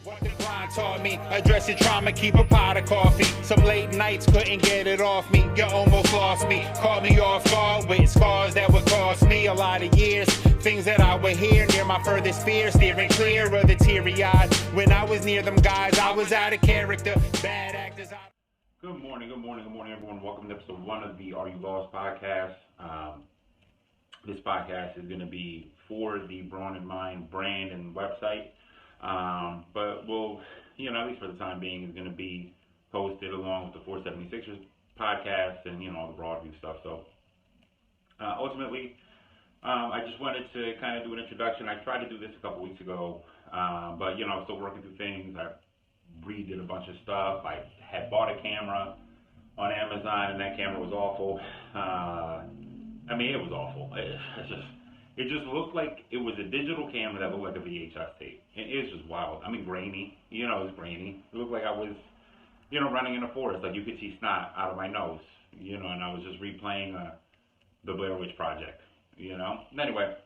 What the grind taught me, address your trauma, keep a pot of coffee. Some late nights couldn't get it off me, you almost lost me. Caught me off guard with scars that would cost me a lot of years. Things that I would hear near my furthest fear, steering clear of the teary eyed. When I was near them guys, I was out of character, bad actors. Good morning, everyone. Welcome to episode 1 of the Are You Lost podcast. This podcast is going to be for the Brawn and Mind brand and website. But we'll, at least for the time being, is going to be posted along with the 476ers podcast and, all the Broadview stuff. So, ultimately, I just wanted to kind of do an introduction. I tried to do this a couple weeks ago, but, I'm still working through things. I redid a bunch of stuff. I had bought a camera on Amazon, and that camera was awful. It was awful. It just looked like it was a digital camera that looked like a VHS tape. It's just wild. Grainy. It was grainy. It looked like I was, running in a forest. Like you could see snot out of my nose, and I was just replaying the Blair Witch Project, Anyway,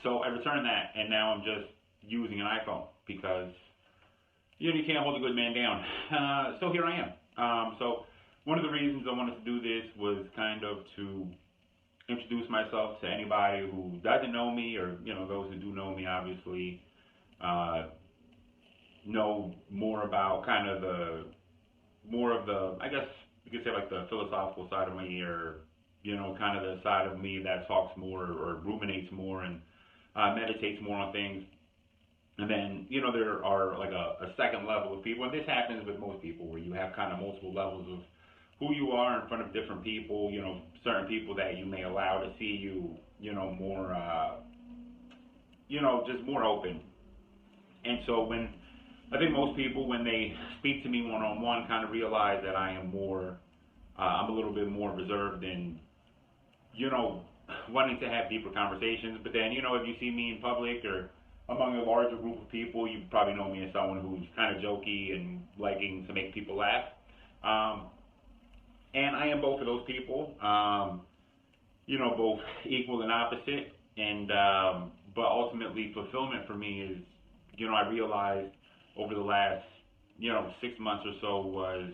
so I returned that, and now I'm just using an iPhone because, you can't hold a good man down. So here I am. So one of the reasons I wanted to do this was kind of to introduce myself to anybody who doesn't know me, or those who do know me obviously know more about kind of the I guess you could say like the philosophical side of me, or kind of the side of me that talks more or ruminates more and meditates more on things. And then there are like a second level of people, and this happens with most people, where you have kind of multiple levels of who you are in front of different people, certain people that you may allow to see you, more, just more open. And so I think most people, when they speak to me one-on-one, kind of realize that I am I'm a little bit more reserved and, wanting to have deeper conversations. But then, if you see me in public or among a larger group of people, you probably know me as someone who's kind of jokey and liking to make people laugh. And I am both of those people, both equal and opposite. And, but ultimately fulfillment for me is, I realized over the last, 6 months or so was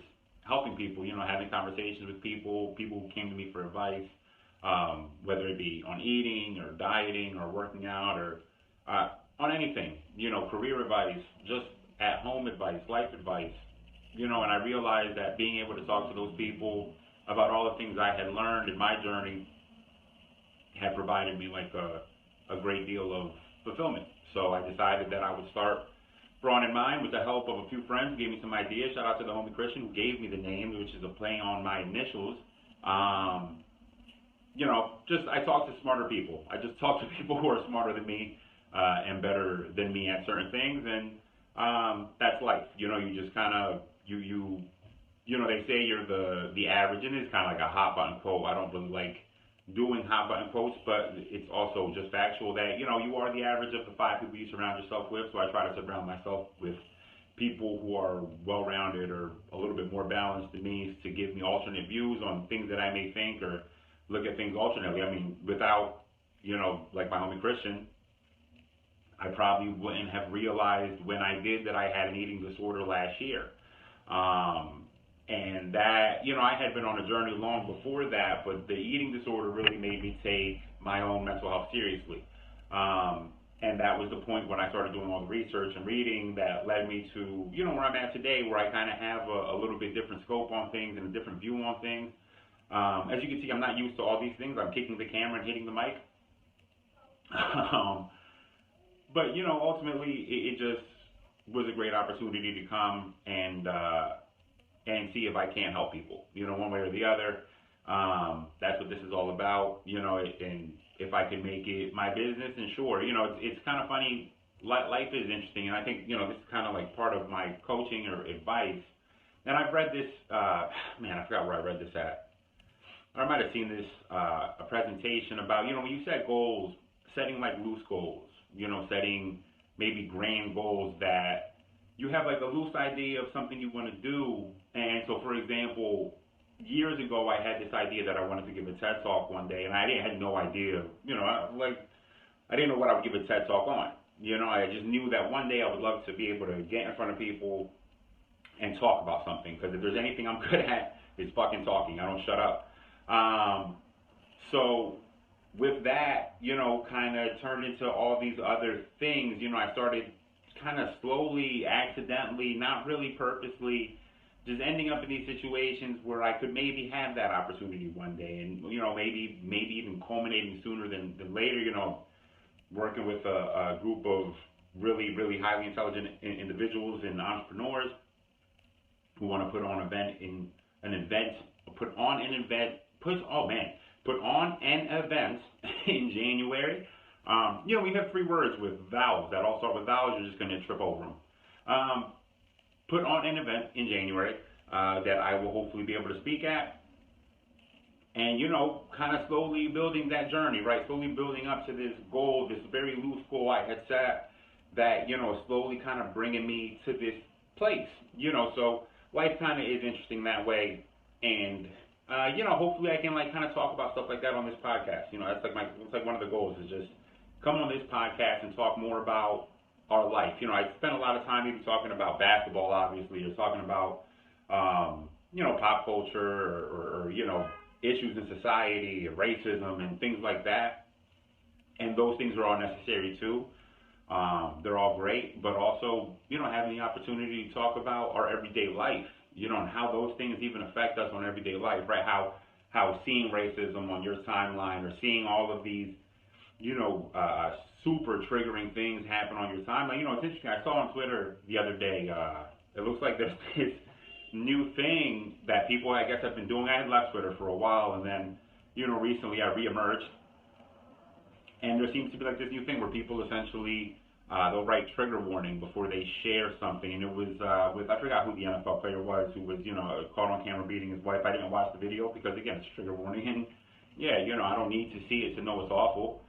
helping people, having conversations with people who came to me for advice, whether it be on eating or dieting or working out or, on anything, career advice, just at home advice, life advice. And I realized that being able to talk to those people about all the things I had learned in my journey had provided me like a great deal of fulfillment. So I decided that I would start Brawn and Mind with the help of a few friends who gave me some ideas. Shout out to the homie Christian who gave me the name, which is a play on my initials. I talk to smarter people. I just talk to people who are smarter than me and better than me at certain things, and that's life. You just kind of they say you're the average, and it's kind of like a hot button quote. I don't really like doing hot button quotes, but it's also just factual that you are the average of the 5 people you surround yourself with. So I try to surround myself with people who are well-rounded or a little bit more balanced than me, to give me alternate views on things that I may think or look at things alternately. Without like my homie Christian, I probably wouldn't have realized when I did that I had an eating disorder last year. And that, I had been on a journey long before that, but the eating disorder really made me take my own mental health seriously. And that was the point when I started doing all the research and reading that led me to, where I'm at today, where I kind of have a little bit different scope on things and a different view on things. As you can see, I'm not used to all these things. I'm kicking the camera and hitting the mic. But, ultimately, it just was a great opportunity to come and see if I can help people, one way or the other. That's what this is all about, and if I can make it my business, and sure, it's kind of funny. Life is interesting, and I think, this is kind of like part of my coaching or advice. And I've read this, I forgot where I read this at. I might have seen this, a presentation about, when you set goals, setting like loose goals, setting maybe grand goals that you have like a loose idea of something you want to do. And so, for example, years ago, I had this idea that I wanted to give a TED Talk one day, and I had no idea, I didn't know what I would give a TED Talk on. You know, I just knew that one day I would love to be able to get in front of people and talk about something. Because if there's anything I'm good at, it's fucking talking. I don't shut up. So with that, you know, kind of turned into all these other things. You know, I started kind of slowly, accidentally, not really purposely, just ending up in these situations where I could maybe have that opportunity one day, and you know, maybe even culminating sooner than later. You know, working with a group of really highly intelligent individuals and entrepreneurs who want to put on an event in January. You know, we have 3 words with vowels that all start with vowels. You're just going to trip over them. Put on an event in January that I will hopefully be able to speak at. And, you know, kind of slowly building that journey, right? Slowly building up to this goal, this very loose goal I had set that, you know, slowly kind of bringing me to this place. You know, so life kind of is interesting that way. And, you know, hopefully I can, like, kind of talk about stuff like that on this podcast. You know, that's like one of the goals is just come on this podcast and talk more about our life. You know, I spent a lot of time even talking about basketball, obviously, or talking about, you know, pop culture or, you know, issues in society, racism, and things like that. And those things are all necessary, too. They're all great, but also, you know, having the opportunity to talk about our everyday life, you know, and how those things even affect us on everyday life, right? How seeing racism on your timeline or seeing all of these, you know, super triggering things happen on your timeline. You know, it's interesting. I saw on Twitter the other day, it looks like there's this new thing that people, I guess, have been doing. I had left Twitter for a while, and then, you know, recently I reemerged. And there seems to be like this new thing where people essentially, they'll write trigger warning before they share something. And it was with, I forgot who the NFL player was who was, you know, caught on camera beating his wife. I didn't watch the video because, again, it's trigger warning. And, yeah, you know, I don't need to see it to know it's awful.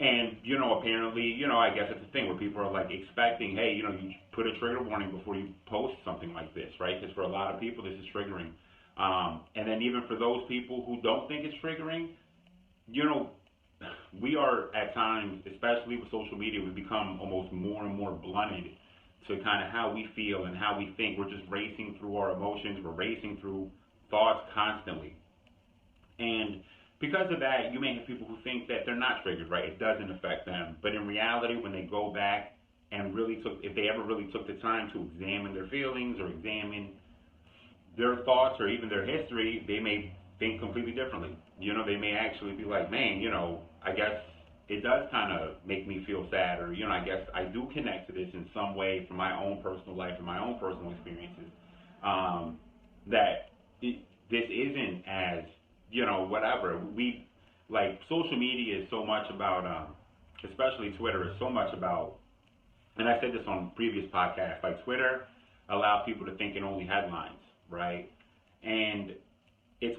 And, you know, apparently, you know, I guess it's a thing where people are, like, expecting, hey, you know, you put a trigger warning before you post something like this, right? Because for a lot of people, this is triggering. And then even for those people who don't think it's triggering, you know, we are at times, especially with social media, we become almost more and more blunted to kind of how we feel and how we think. We're just racing through our emotions. We're racing through thoughts constantly. And because of that, you may have people who think that they're not triggered, right? It doesn't affect them. But in reality, when they go back and if they ever really took the time to examine their feelings or examine their thoughts or even their history, they may think completely differently. You know, they may actually be like, man, you know, I guess it does kind of make me feel sad, or, you know, I guess I do connect to this in some way from my own personal life and my own personal experiences, this isn't as, you know, whatever. Like, social media is so much about, especially Twitter is so much about, and I said this on previous podcasts, like Twitter allows people to think in only headlines, right? And it's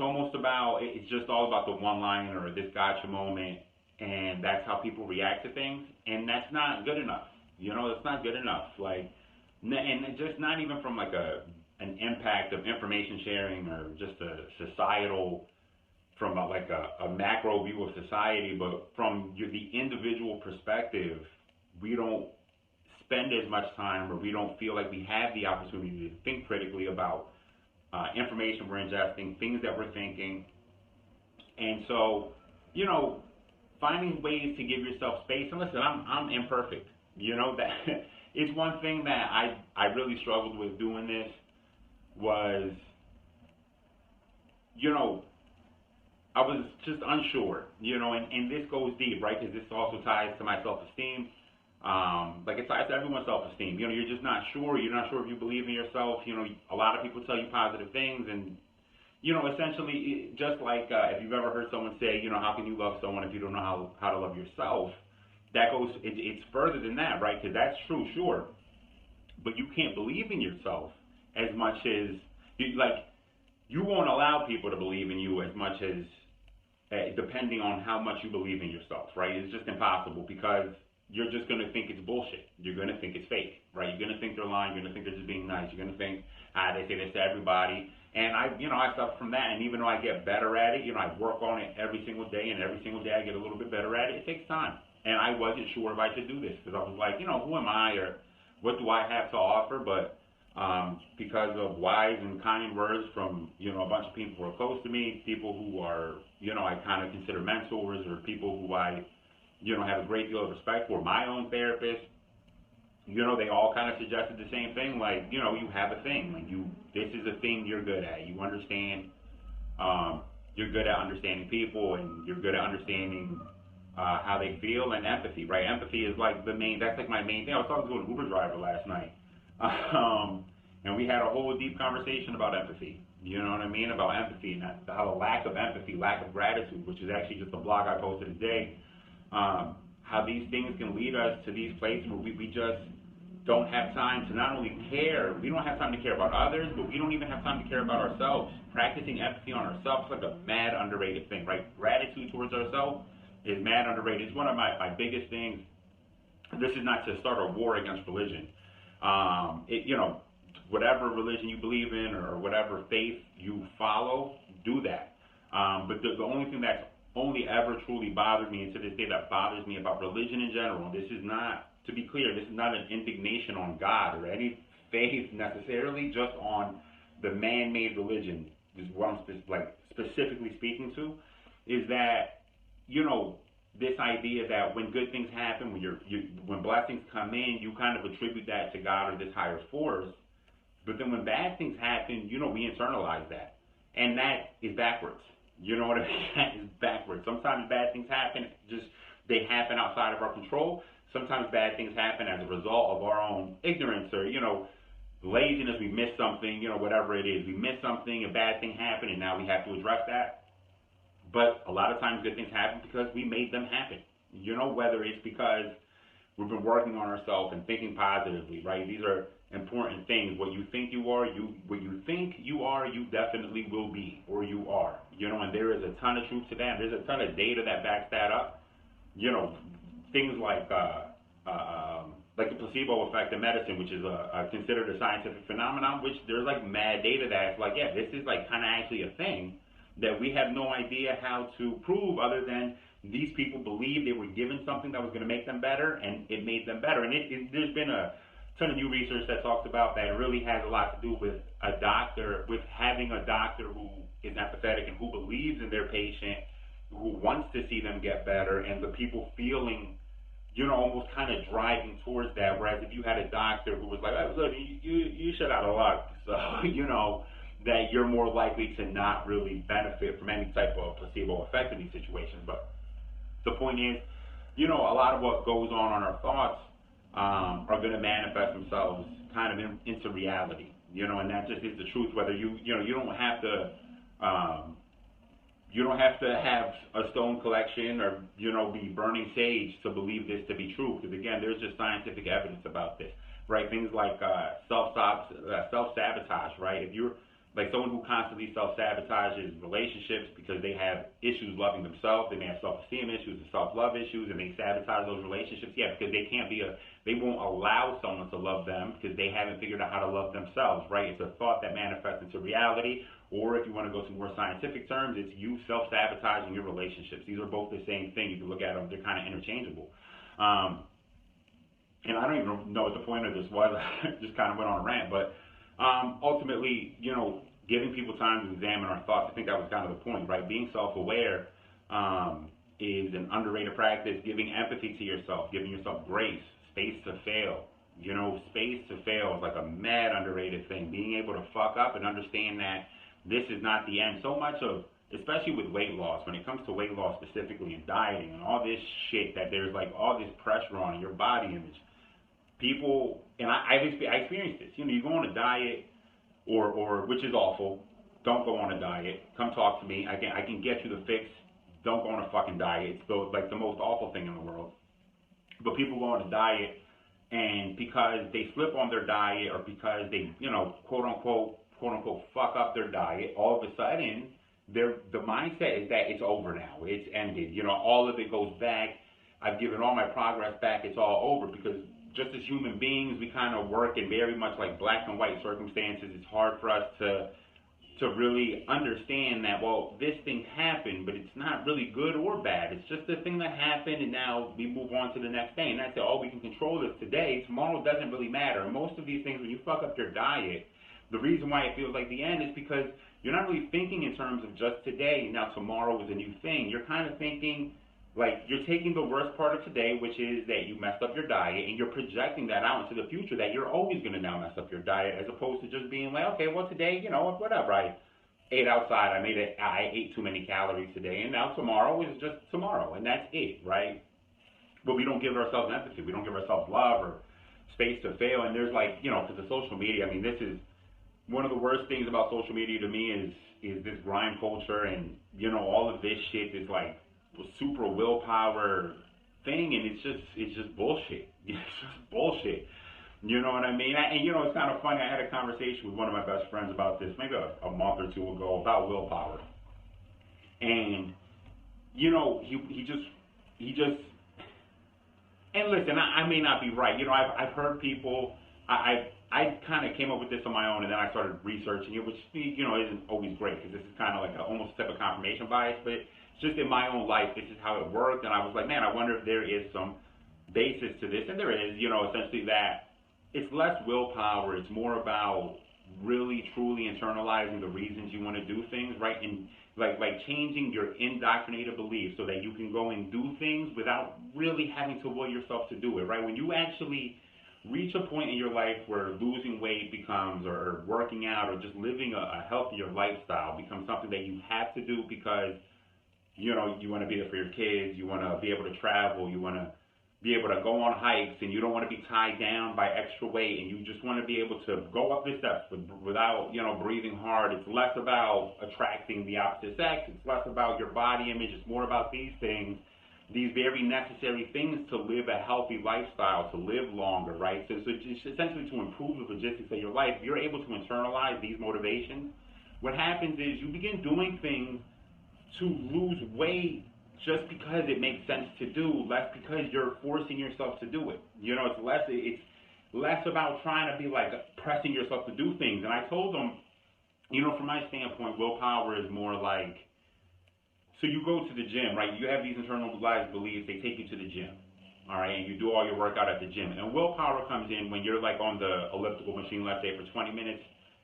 just all about the one-liner or this gotcha moment, and that's how people react to things, and that's not good enough. You know, it's not good enough. Like, and just not even from like an impact of information sharing or just a societal, from a macro view of society, but from the individual perspective, we don't spend as much time, or we don't feel like we have the opportunity to think critically about information we're ingesting, things that we're thinking. And so, you know, finding ways to give yourself space. And listen, I'm imperfect. You know, that it's one thing that I really struggled with doing this was, you know, I was just unsure, you know, and this goes deep, right? Because this also ties to my self-esteem. Like, it ties to everyone's self-esteem. You know, you're just not sure. You're not sure if you believe in yourself. You know, a lot of people tell you positive things, and, you know, essentially, just like if you've ever heard someone say, you know, how can you love someone if you don't know how to love yourself? That goes, it's further than that, right? Because that's true, sure. But you can't believe in yourself as much as, you won't allow people to believe in you as much as, depending on how much you believe in yourself, right? It's just impossible, because you're just going to think it's bullshit. You're going to think it's fake, right? You're going to think they're lying. You're going to think they're just being nice. You're going to think, they say this to everybody. And I suffer from that. And even though I get better at it, you know, I work on it every single day, and every single day I get a little bit better at it. It takes time. And I wasn't sure if I should do this because I was like, who am I or what do I have to offer? But because of wise and kind words from, a bunch of people who are close to me, people who are, I kind of consider mentors or people who I, have a great deal of respect for, my own therapist, they all kind of suggested the same thing, like, you have a thing, like this is a thing you're good at. You understand, you're good at understanding people and you're good at understanding how they feel, and empathy, right? Empathy is like that's like my main thing. I was talking to an Uber driver last night, and we had a whole deep conversation about empathy. You know what I mean? About empathy and how the lack of empathy, lack of gratitude, which is actually just a blog I posted today, how these things can lead us to these places where we just don't have time to not only care, we don't have time to care about others, but we don't even have time to care about ourselves. Practicing empathy on ourselves is like a mad underrated thing, right? Gratitude towards ourselves is mad underrated. It's one of my biggest things. This is not to start a war against religion. Whatever religion you believe in or whatever faith you follow, do that. But the only thing that's only ever truly bothered me, and to this day that bothers me about religion in general, this is not, to be clear, this is not an indignation on God or any faith necessarily, just on the man-made religion, is what I'm specifically speaking to, is that, this idea that when good things happen, when blessings come in, you kind of attribute that to God or this higher force. But then when bad things happen, we internalize that. And that is backwards. You know what I mean? That is backwards. Sometimes bad things happen, they happen outside of our control. Sometimes bad things happen as a result of our own ignorance or, laziness. We miss something, whatever it is. We miss something, a bad thing happened, and now we have to address that. But a lot of times good things happen because we made them happen. Whether it's because we've been working on ourselves and thinking positively, right? These are important things. What you think you are, you definitely will be, or you are. And there is a ton of truth to that. There's a ton of data that backs that up. Things like the placebo effect in medicine, which is considered a scientific phenomenon, which there's like mad data that's like, yeah, this is like kind of actually a thing that we have no idea how to prove other than these people believe they were given something that was going to make them better, and it made them better. And there's been a ton of new research that talks about that. It really has a lot to do with with having a doctor who is empathetic and who believes in their patient, who wants to see them get better, and the people feeling, almost kind of driving towards that. Whereas if you had a doctor who was like, oh, look, you shut out of luck, so, that you're more likely to not really benefit from any type of placebo effect in these situations. But the point is, a lot of what goes on our thoughts are going to manifest themselves kind of into reality, and that just is the truth. Whether you don't have to, have a stone collection or, be burning sage to believe this to be true. Because again, there's just scientific evidence about this, right? Things like self-sabotage, right? If you're like someone who constantly self-sabotages relationships because they have issues loving themselves, they may have self-esteem issues and self-love issues, and they sabotage those relationships, because they won't allow someone to love them because they haven't figured out how to love themselves, right? It's a thought that manifests into reality, or if you want to go to more scientific terms, it's you self-sabotaging your relationships. These are both the same thing. You can look at them, they're kind of interchangeable. And I don't even know what the point of this was. I just kind of went on a rant, but ultimately, giving people time to examine our thoughts, I think that was kind of the point, right? Being self-aware is an underrated practice. Giving empathy to yourself, giving yourself grace, space to fail. Space to fail is like a mad underrated thing. Being able to fuck up and understand that this is not the end. So much of, especially with weight loss, when it comes to weight loss specifically and dieting and all this shit, that there's like all this pressure on your body image. People, and I experienced this. You go on a diet, or which is awful. Don't go on a diet. Come talk to me. I can get you the fix. Don't go on a fucking diet. It's the most awful thing in the world. But people go on a diet, and because they slip on their diet, or because they, quote unquote, fuck up their diet, all of a sudden, the mindset is that it's over now. It's ended. All of it goes back. I've given all my progress back. It's all over, because just as human beings, we kind of work in very much like black and white circumstances. It's hard for us to to really understand that, well, this thing happened, but it's not really good or bad. It's just a thing that happened, and now we move on to the next day. And that's it. All we can control is today. Tomorrow doesn't really matter. And most of these things, when you fuck up your diet, the reason why it feels like the end is because you're not really thinking in terms of just today. Now tomorrow is a new thing. You're kind of thinking like you're taking the worst part of today, which is that you messed up your diet, and you're projecting that out into the future that you're always going to now mess up your diet, as opposed to just being like, okay, well today, whatever. I ate outside. I ate too many calories today, and now tomorrow is just tomorrow, and that's it, right? But we don't give ourselves empathy. We don't give ourselves love or space to fail. And there's like, because of social media. I mean, this is one of the worst things about social media to me is this grind culture, and all of this shit is like super willpower thing, and it's just bullshit. It's just bullshit. You know what I mean? And it's kind of funny. I had a conversation with one of my best friends about this maybe a month or two ago about willpower, and he just and listen, I may not be right. I've heard people. I kind of came up with this on my own, and then I started researching it, which isn't always great because this is kind of like almost a type of confirmation bias, but it's just in my own life, this is how it worked, and I was like, man, I wonder if there is some basis to this, and there is. Essentially that it's less willpower, it's more about really truly internalizing the reasons you want to do things, right? And like changing your indoctrinated beliefs so that you can go and do things without really having to will yourself to do it, right? When you actually reach a point in your life where losing weight becomes, or working out, or just living a healthier lifestyle becomes something that you have to do because you want to be there for your kids, you want to be able to travel, you want to be able to go on hikes, and you don't want to be tied down by extra weight, and you just want to be able to go up the steps without breathing hard. It's less about attracting the opposite sex, it's less about your body image, it's more about these things, these very necessary things to live a healthy lifestyle, to live longer, right? So just essentially to improve the logistics of your life, if you're able to internalize these motivations, what happens is you begin doing things to lose weight just because it makes sense to do, less because you're forcing yourself to do it. It's less about trying to be like pressing yourself to do things. And I told them, from my standpoint, willpower is more like, so you go to the gym, right? You have these internalized beliefs, they take you to the gym, all right? And you do all your workout at the gym. And willpower comes in when you're like on the elliptical machine, let's say, for 20 minutes,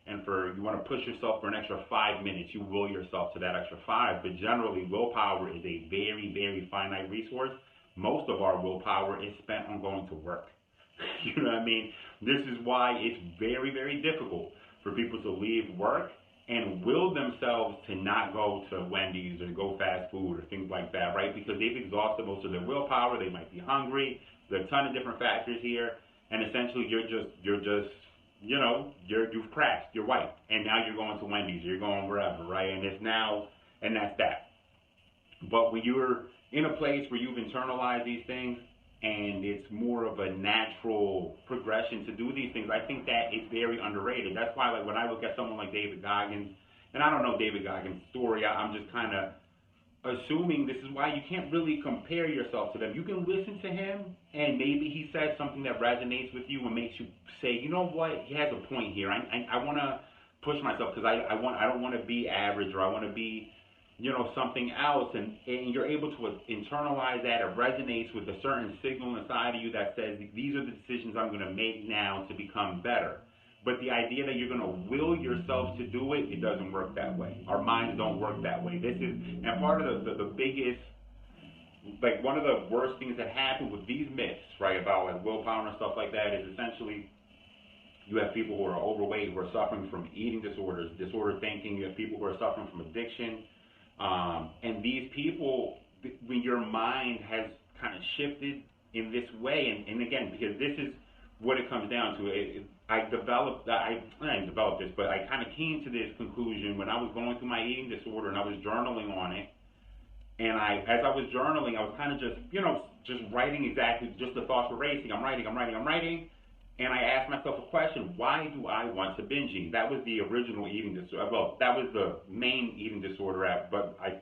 and you want to push yourself for an extra 5 minutes, you will yourself to that extra 5. But generally, willpower is a very, very finite resource. Most of our willpower is spent on going to work. You know what I mean? This is why it's very, very difficult for people to leave work and will themselves to not go to Wendy's or go fast food or things like that, right? Because they've exhausted most of their willpower. They might be hungry. There's a ton of different factors here, and essentially you've crashed, you're white, and now you're going to Wendy's, you're going wherever, right? And that's that. But when you're in a place where you've internalized these things, and it's more of a natural progression to do these things, I think that it's very underrated. That's why, like, when I look at someone like David Goggins, and I don't know David Goggins' story, I'm just kind of assuming this is why you can't really compare yourself to them. You can listen to him, and maybe he says something that resonates with you and makes you say, you know what, he has a point here. I want to push myself because I don't want to be average, or I want to be, something else. And you're able to internalize that. It resonates with a certain signal inside of you that says, these are the decisions I'm going to make now to become better. But the idea that you're going to will yourself to do it, it doesn't work that way. Our minds don't work that way. And part of the biggest, like one of the worst things that happen with these myths, right, about like willpower and stuff like that is essentially you have people who are overweight, who are suffering from eating disorders, disordered thinking. You have people who are suffering from addiction. And these people, when your mind has kind of shifted in this way, and again, because this is what it comes down to, I didn't develop this, but I kind of came to this conclusion when I was going through my eating disorder and I was journaling on it. And as I was journaling, I was kind of just writing exactly, just the thoughts were racing. I'm writing. And I asked myself a question: why do I want to binge eat? That was the original eating disorder. Well, that was the main eating disorder, but I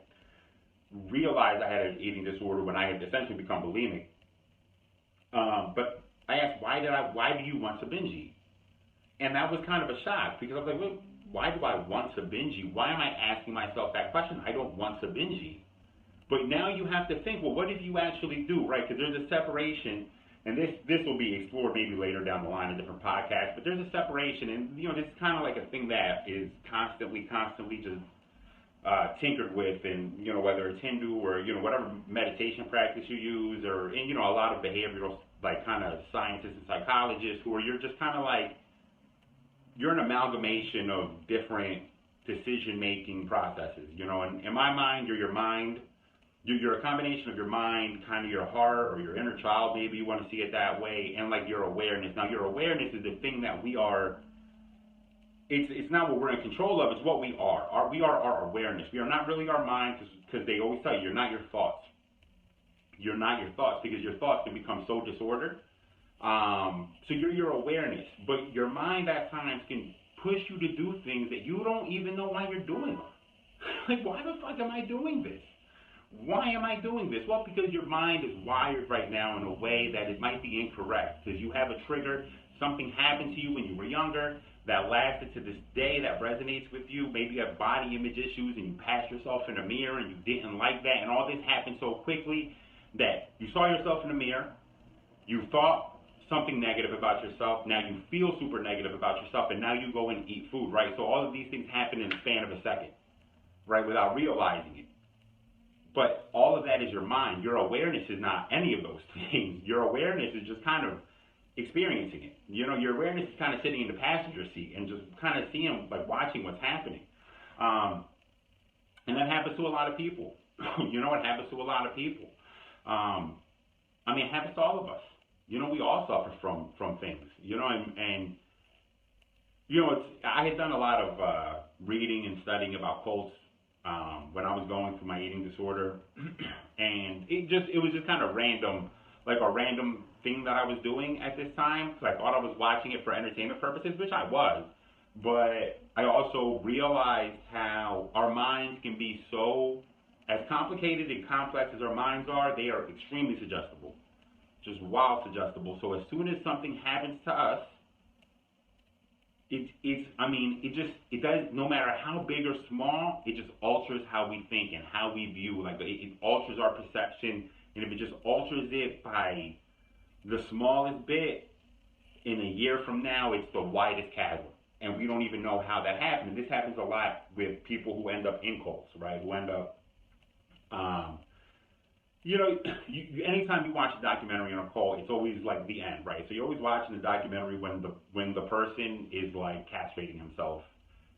realized I had an eating disorder when I had essentially become bulimic. But I asked, why do you want to binge eat? And that was kind of a shock, because I was like, why do I want to binge eat? Why am I asking myself that question? I don't want to binge eat. But now you have to think, well, what if you actually do, right? Because there's a separation, and this will be explored maybe later down the line in different podcasts, but there's a separation, and, you know, this is kind of like a thing that is constantly just tinkered with, and, you know, whether it's Hindu or, you know, whatever meditation practice you use, or, and, you know, a lot of behavioral, like, kind of scientists and psychologists who are, you're just kind of like, you're an amalgamation of different decision-making processes, you know, and in my mind, you're your mind. You're a combination of your mind, kind of your heart, or your inner child, maybe you want to see it that way, and like your awareness. Now, your awareness is the thing that we are, it's not what we're in control of, it's what we are. We are our awareness. We are not really our mind, because they always tell you, you're not your thoughts. You're not your thoughts, because your thoughts can become so disordered. So you're your awareness, but your mind at times can push you to do things that you don't even know why you're doing them. Like, why the fuck am I doing this? Why am I doing this? Well, because your mind is wired right now in a way that it might be incorrect. Because you have a trigger, something happened to you when you were younger that lasted to this day, that resonates with you. Maybe you have body image issues and you passed yourself in a mirror and you didn't like that. And all this happened so quickly that you saw yourself in the mirror, you thought something negative about yourself, now you feel super negative about yourself, and now you go and eat food, right? So all of these things happen in the span of a second, right, without realizing it. But all of that is your mind. Your awareness is not any of those things. Your awareness is just kind of experiencing it. You know, your awareness is kind of sitting in the passenger seat and just kind of seeing, like, watching what's happening. And that happens to a lot of people. You know, it happens to a lot of people. I mean, it happens to all of us. You know, we all suffer from things. You know, and you know, I had done a lot of reading and studying about cults when I was going through my eating disorder, and it was just kind of random, like a random thing that I was doing at this time. So I thought I was watching it for entertainment purposes, which I was, but I also realized how our minds can be so, as complicated and complex as our minds are, they are extremely suggestible, just wild suggestible. So as soon as something happens to us, it does, no matter how big or small, it just alters how we think and how we view. Like, it alters our perception, and if it just alters it by the smallest bit, in a year from now, it's the widest chasm, and we don't even know how that happened. And this happens a lot with people who end up in cults, right? Who end up, you know, anytime you watch a documentary on a cult, it's always like the end, right? So you're always watching the documentary when the person is like castrating himself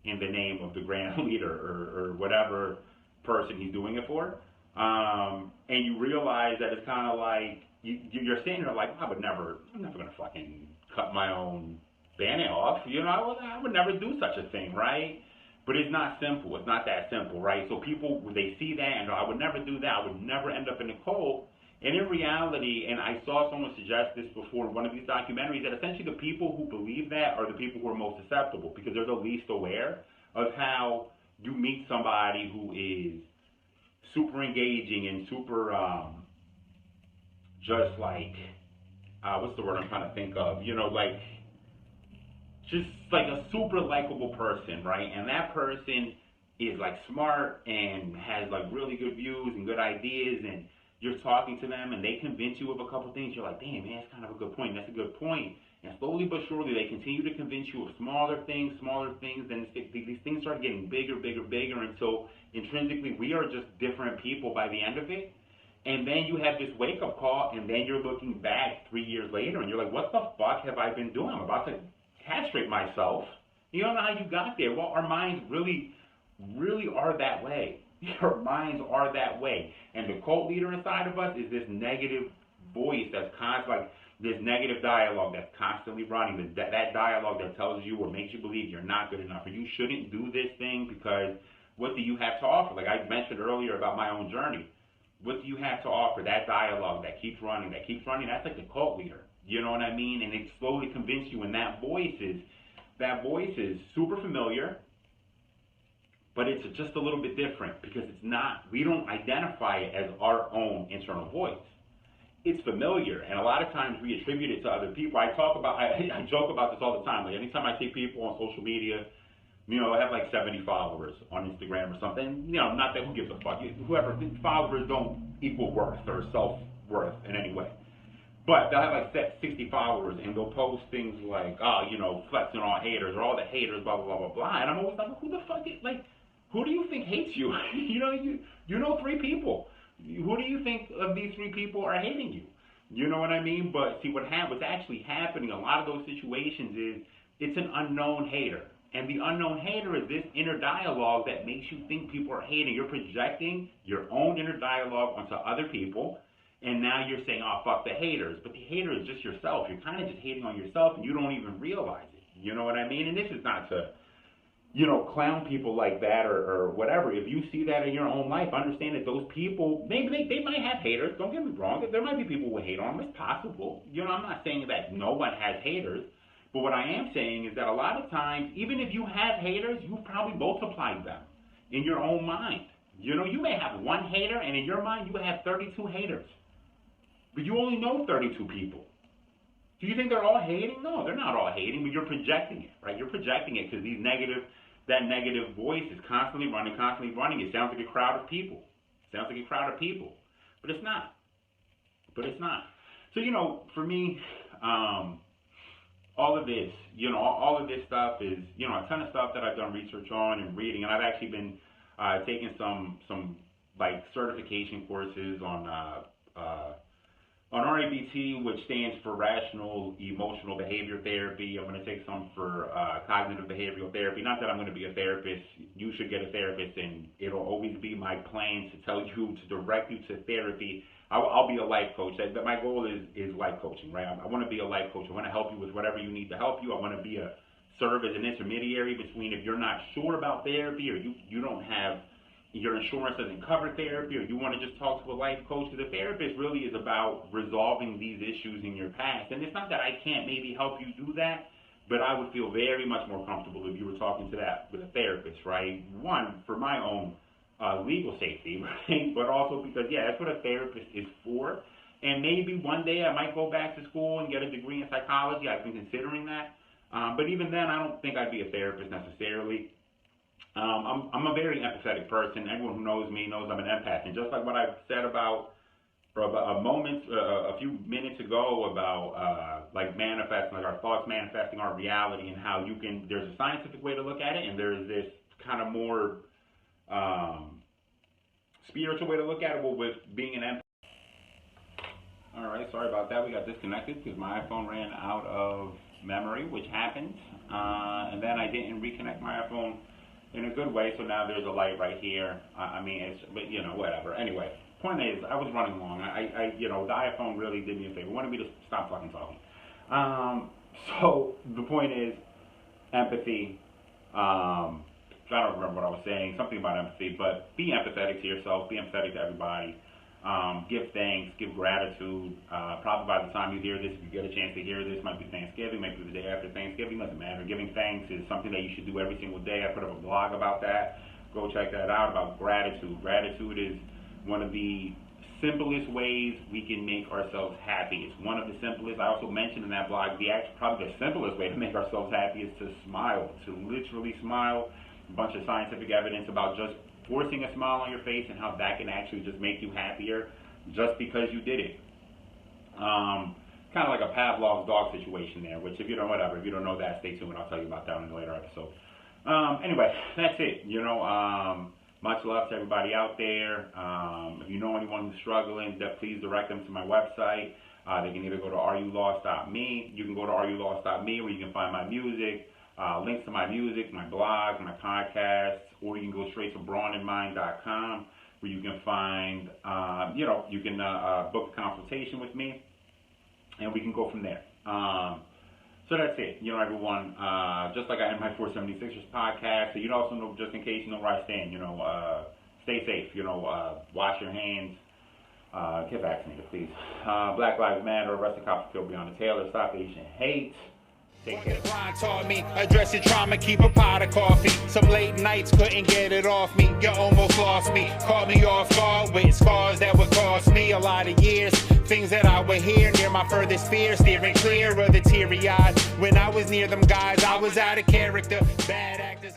in the name of the grand leader or whatever person he's doing it for, and you realize that it's kind of like you're sitting there like, I'm never gonna fucking cut my own banana off, you know? I would never do such a thing, right? But it's not simple. It's not that simple, right? So people, when they see that, and I would never do that, I would never end up in a cult. And in reality, and I saw someone suggest this before in one of these documentaries, that essentially the people who believe that are the people who are most susceptible, because they're the least aware of how you meet somebody who is super engaging and super, just like, what's the word I'm trying to think of? You know, like, just like a super likable person, right? And that person is like smart and has like really good views and good ideas, and you're talking to them and they convince you of a couple things. You're like, damn, man, that's kind of a good point. That's a good point. And slowly but surely they continue to convince you of smaller things, and these things start getting bigger, until intrinsically we are just different people by the end of it. And then you have this wake-up call, and then you're looking back 3 years later and you're like, what the fuck have I been doing? I'm about to castrate myself. You don't know how you got there. Well, our minds really are that way. Our minds are that way. And the cult leader inside of us is this negative voice that's constantly, like this negative dialogue that's constantly running. That dialogue that tells you or makes you believe you're not good enough, or you shouldn't do this thing because what do you have to offer? Like I mentioned earlier about my own journey. What do you have to offer? That dialogue that keeps running, that's like the cult leader. You know what I mean? And it slowly convinces you, and that voice is super familiar, but it's just a little bit different because it's not, we don't identify it as our own internal voice. It's familiar, and a lot of times we attribute it to other people. I joke about this all the time. Like anytime I see people on social media You know, I have like 70 followers on Instagram or something. You know, not that who gives a fuck. Whoever, followers don't equal worth or self-worth in any way. But they'll have like 60 followers and they'll post things like, oh, you know, flexing on haters or all the haters, blah, blah, blah, blah, blah. And I'm always like, who the fuck is, like, who do you think hates you? you know 3 people. Who do you think of these 3 people are hating you? You know what I mean? But see, what's actually happening, a lot of those situations is it's an unknown hater. And the unknown hater is this inner dialogue that makes you think people are hating. You're projecting your own inner dialogue onto other people. And now you're saying, oh, fuck the haters. But the hater is just yourself. You're kind of just hating on yourself and you don't even realize it. You know what I mean? And this is not to, you know, clown people like that or whatever. If you see that in your own life, understand that those people, maybe they might have haters. Don't get me wrong. There might be people who hate on them. It's possible. You know, I'm not saying that no one has haters. But what I am saying is that a lot of times, even if you have haters, you've probably multiplied them in your own mind. You know, you may have 1 hater, and in your mind, you have 32 haters. But you only know 32 people. Do you think they're all hating? No, they're not all hating, but you're projecting it, right? You're projecting it because that negative voice is constantly running. It sounds like a crowd of people. But it's not. So, you know, for me, all of this, you know, all of this stuff is, you know, a ton of stuff that I've done research on and reading, and I've actually been taking some like certification courses on RABT, which stands for Rational Emotional Behavior Therapy. I'm going to take some for Cognitive Behavioral Therapy. Not that I'm going to be a therapist. You should get a therapist, and it'll always be my plan to tell you to direct you to therapy. I'll be a life coach. My goal is life coaching, right? I want to be a life coach. I want to help you with whatever you need to help you. I want to be serve as an intermediary between if you're not sure about therapy or you don't have, your insurance doesn't cover therapy, or you want to just talk to a life coach. Because the therapist really is about resolving these issues in your past. And it's not that I can't maybe help you do that, but I would feel very much more comfortable if you were talking to that with a therapist, right? One, for my own legal safety, right? But also because, yeah, that's what a therapist is for. And maybe one day I might go back to school and get a degree in psychology. I've been considering that. But even then, I don't think I'd be a therapist necessarily. I'm a very empathetic person. Everyone who knows me knows I'm an empath. And just like what I said about a few minutes ago about like manifesting, like our thoughts manifesting our reality, and how there's a scientific way to look at it, and there's this kind of more spiritual way to look at it with being an empath. All right, sorry about that. We got disconnected because my iPhone ran out of memory, which happens. And then I didn't reconnect my iPhone in a good way, so now there's a light right here. But you know, whatever. Anyway, point is, I was running long. You know, the iPhone really did me a favor. It wanted me to stop fucking talking. So the point is, empathy. I don't remember what I was saying. Something about empathy, but be empathetic to yourself. Be empathetic to everybody. Give thanks. Give gratitude. Probably by the time you hear this, if you get a chance to hear this, might be Thanksgiving, maybe the day after Thanksgiving, doesn't matter. Giving thanks is something that you should do every single day. I put up a blog about that. Go check that out, about gratitude. Gratitude is one of the simplest ways we can make ourselves happy. It's one of the simplest. I also mentioned in that blog, probably the simplest way to make ourselves happy is to smile, to literally smile. A bunch of scientific evidence about just forcing a smile on your face and how that can actually just make you happier just because you did it. Kind of like a Pavlov's dog situation there, which if you don't know that, stay tuned. I'll tell you about that in a later episode. Anyway, that's it. You know, much love to everybody out there. If you know anyone who's struggling, please direct them to my website. They can either go to areyoulost.me. You can go to areyoulost.me where you can find my music, links to my music, my blog, my podcasts, or you can go straight to brawnandmind.com where you can find, you can book a consultation with me, and we can go from there. So that's it. You know, everyone, just like I end my 476ers podcast, so you also know, just in case you know where I stand, you know, stay safe, you know, wash your hands, get vaccinated, please. Black Lives Matter, arrest the cops, kill Breonna Taylor, stop Asian hate. Take care. Grind taught me, address your trauma, keep a pot of coffee. Some late nights couldn't get it off me. You almost lost me, caught me off guard with scars that would cost me a lot of years. Things that I would hear near my furthest fear, steering clear of the teary eyes. When I was near them guys, I was out of character. Bad actors.